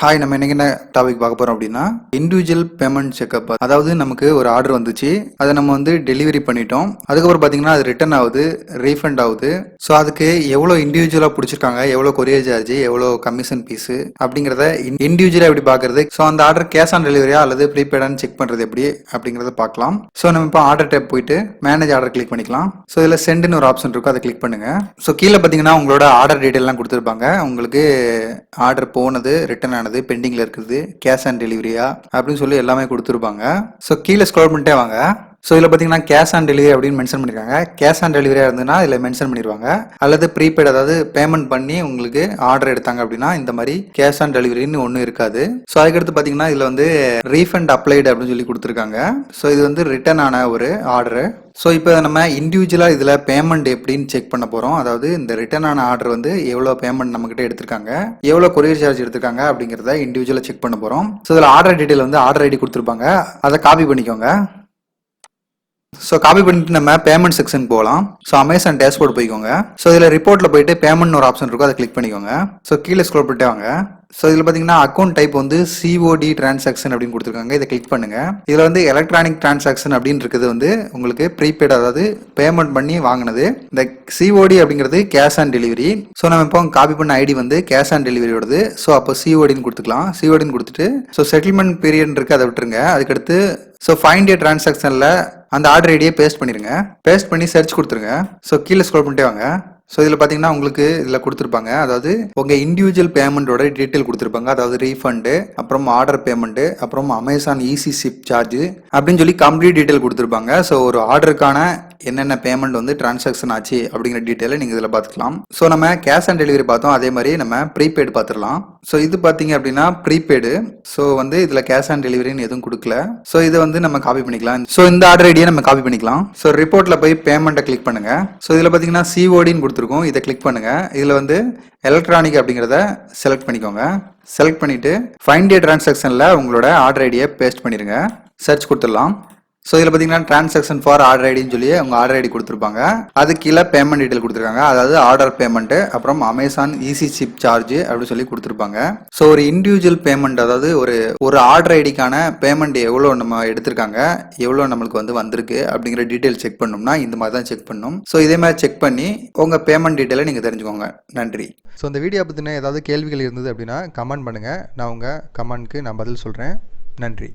Hi, நம்ம இன்னைக்கு என்ன டாபிக் பார்க்க போறோம் அப்படின்னா இண்டிவிஜுவல் பேமெண்ட் செக்அப். அதாவது நமக்கு ஒரு ஆர்டர் வந்துச்சு, அதை நம்ம வந்து டெலிவரி பண்ணிட்டோம். அதுக்கப்புறம் பார்த்தீங்கன்னா அது ரிட்டர்ன் ஆகுது, ரீஃபண்ட் ஆகுது. ஸோ அதுக்கு எவ்வளோ இண்டிவிஜுவலாக பிடிச்சிருக்காங்க, எவ்வளோ கொரியர் சார்ஜ், எவ்வளோ கமிஷன் பீஸு அப்படிங்கிறத இண்டிவிஜுவலாக எப்படி பார்க்கறது. ஸோ அந்த ஆர்டர் கேஷ் ஆன் டெலிவரியா அல்லது ப்ரீபெய்டான்னு செக் பண்ணுறது எப்படி அப்படிங்கிறத பார்க்கலாம். ஸோ நம்ம இப்போ ஆர்டர் டேப் போயிட்டு மேனேஜ் ஆர்டர் கிளிக் பண்ணிக்கலாம். ஸோ இதில் சென்ட்னு ஒரு ஆப்ஷன் இருக்கும், அதை கிளிக் பண்ணுங்க. ஸோ கீழே பார்த்தீங்கன்னா உங்களோட ஆர்டர் டீட்டெயிலாம் கொடுத்துருப்பாங்க. உங்களுக்கு ஆர்டர் போனது, ரிட்டர்ன் ஆனது, பெண்டிங்ல இருக்குது, கேஷ் ஆன் டெலிவரியா அப்படின்னு சொல்லி எல்லாமே கொடுத்துருப்பாங்க. ஸோ கீழே ஸ்க்ரோல் பண்ணிட்டே வாங்க. ஸோ இதில் பார்த்தீங்கன்னா கேஷ் ஆன் டெலிவரி அப்படின்னு மென்ஷன் பண்ணியிருக்காங்க. கேஷ் ஆன் டெலிவரியாக இருந்ததுன்னா இதில் மென்ஷன் பண்ணிடுவாங்க. அல்லது ப்ரீபெய்ட், அதாவது பேமெண்ட் பண்ணி உங்களுக்கு ஆர்டர் எடுத்தாங்க அப்படின்னா இந்த மாதிரி கேஷ் ஆன் டெலிவரின்னு ஒன்றும் இருக்காது. ஸோ அதுக்கடுத்து பார்த்தீங்கன்னா இதில் வந்து ரீஃபண்ட் அப்ளைடு அப்படின்னு சொல்லி கொடுத்துருக்காங்க. ஸோ இது வந்து ரிட்டர்ன் ஆன ஒரு ஆர்டரு. ஸோ இப்போ நம்ம இண்டிவிஜுவலாக இதில் பேமெண்ட் எப்படின்னு செக் பண்ண போகிறோம். அதாவது இந்த ரிட்டர்ன் ஆன ஆர்டர் வந்து எவ்வளோ பேமெண்ட் நம்மகிட்ட எடுத்திருக்காங்க, எவ்வளோ கொரியர் சார்ஜ் எடுத்திருக்காங்க அப்படிங்கிறத இண்டிவிஜுவலாக செக் பண்ண போகிறோம். ஸோ இதில் ஆர்டர் டீட்டெயில் வந்து ஆர்டர் ஐடி கொடுத்துருப்பாங்க, அதை காப்பி பண்ணிக்கோங்க. ஸோ காப்பி பண்ணிட்டு நம்ம பேமெண்ட் செக்ஷன் போகலாம். ஸோ அமேசான் டேஷ்போர்ட் போய்க்கோங்க. ஸோ இதில் ரிப்போர்ட்டில் போயிட்டு பேமெண்ட் ஒரு ஆப்ஷன் இருக்கும், அதை கிளிக் பண்ணிக்கோங்க. ஸோ கீழே ஸ்க்ரோல் பண்ணிட்டே வாங்க. ஸோ இதில் பார்த்தீங்கன்னா அக்கௌண்ட் டைப் வந்து சிஓடி டிரான்சாக்ஷன் அப்படின்னு கொடுத்துருக்காங்க, இதை கிளிக் பண்ணுங்க. இதில் வந்து எலக்ட்ரானிக் டிரான்சாக்ஷன் அப்படின்னு இருக்குது வந்து உங்களுக்கு ப்ரீபெய்ட், அதாவது பேமெண்ட் பண்ணி வாங்கினது. இந்த சிஓடி அப்படிங்கிறது கேஷ் ஆன் டெலிவரி. ஸோ நம்ம இப்போ காப்பி பண்ண ஐடி வந்து கேஷ் ஆன் டெலிவரியோடது. ஸோ அப்போ சிஓடின்னு கொடுத்துக்கலாம். சிஓடின்னு கொடுத்துட்டு ஸோ செட்டில்மெண்ட் பீரியட் இருக்குது, அதை விட்டுருங்க. அதுக்கடுத்து ஸோ ஃபைண்ட் ஏ டிரான்சாக்ஷனில் அந்த ஆர்டர் ஐடியை பேஸ்ட் பண்ணிருங்க. பேஸ்ட் பண்ணி சர்ச் கொடுத்துருங்க. ஸோ கீழே ஸ்க்ரோல் பண்ணிட்டே வாங்க. ஸோ இதில் பார்த்தீங்கன்னா உங்களுக்கு இதில் கொடுத்துருப்பாங்க, அதாவது உங்கள் இண்டிவிஜுவல் பேமெண்ட்டோட டீட்டெயில் கொடுத்துருப்பாங்க. அதாவது ரீஃபண்டு, அப்புறம் ஆர்டர் பேமெண்ட்டு, அப்புறம் அமேசான் ஈஸி ஷிப் சார்ஜ் அப்படின்னு சொல்லி கம்ப்ளீட் டீட்டெயில் கொடுத்துருப்பாங்க. ஸோ ஒரு ஆர்டருக்கான என்னென்ன பேமெண்ட் வந்து டிரான்சாக்ஷன் ஆச்சு அப்படிங்கிற டீட்டெயிலை நீங்கள் இதில் பார்த்துக்கலாம். ஸோ நம்ம கேஷ் ஆன் டெலிவரி பார்த்தோம், அதே மாதிரி நம்ம ப்ரீபெய்டு பார்த்துடலாம். ஸோ இது பார்த்தீங்க அப்படின்னா ப்ரீபெய்டு. ஸோ வந்து இதில் கேஷ் ஆன் டெலிவரின்னு எதுவும் கொடுக்கல. ஸோ இதை வந்து நம்ம காப்பி பண்ணிக்கலாம். ஸோ இந்த ஆர்டர் ஐடியை நம்ம காப்பி பண்ணிக்கலாம். ஸோ ரிப்போர்ட்டில் போய் பேமெண்ட்டை கிளிக் பண்ணுங்க. ஸோ இதில் பார்த்தீங்கன்னா சிஓடின்னு கொடுத்துருக்கோம், இதை கிளிக் பண்ணுங்க. இதில் வந்து எலக்ட்ரானிக் அப்படிங்கிறத செலக்ட் பண்ணிக்கோங்க. செலக்ட் பண்ணிட்டு ஃபைண்ட் ஏ டிரான்சாக்ஷனில் உங்களோட ஆர்டர் ஐடியை பேஸ்ட் பண்ணிடுங்க. சர்ச் கொடுத்துடலாம். ஸோ இதில் பார்த்தீங்கன்னா டிரான்சாக்ஷன் ஃபார் ஆர்டர் ஐடின்னு சொல்லி உங்க ஆர்டர் ஐடி கொடுத்துருப்பாங்க. அது கீழே பேமெண்ட் டீட்டெயில் கொடுத்துருக்காங்க, அதாவது ஆர்டர் பேமெண்ட்டு, அப்புறம் அமேசான் ஈஸி ஷிப் சார்ஜ் அப்படின்னு சொல்லி கொடுத்துருப்பாங்க. ஸோ ஒரு இண்டிவிஜுவல் பேமெண்ட், அதாவது ஒரு ஆர்டர் ஐடிக்கான பேமெண்ட் எவ்வளோ நம்ம எடுத்திருக்காங்க, எவ்வளோ நம்மளுக்கு வந்து வந்திருக்கு அப்படிங்கிற டீட்டெயில் செக் பண்ணோம்னா இந்த மாதிரி தான் செக் பண்ணணும். ஸோ இதே மாதிரி செக் பண்ணி உங்கள் பேமெண்ட் டீட்டெயிலை நீங்கள் தெரிஞ்சுக்கோங்க. நன்றி. ஸோ இந்த வீடியோ பற்றின ஏதாவது கேள்விகள் இருந்தது அப்படின்னா கமெண்ட் பண்ணுங்கள். நான் உங்கள் கமெண்ட்க்கு நான் பதில் சொல்கிறேன். நன்றி.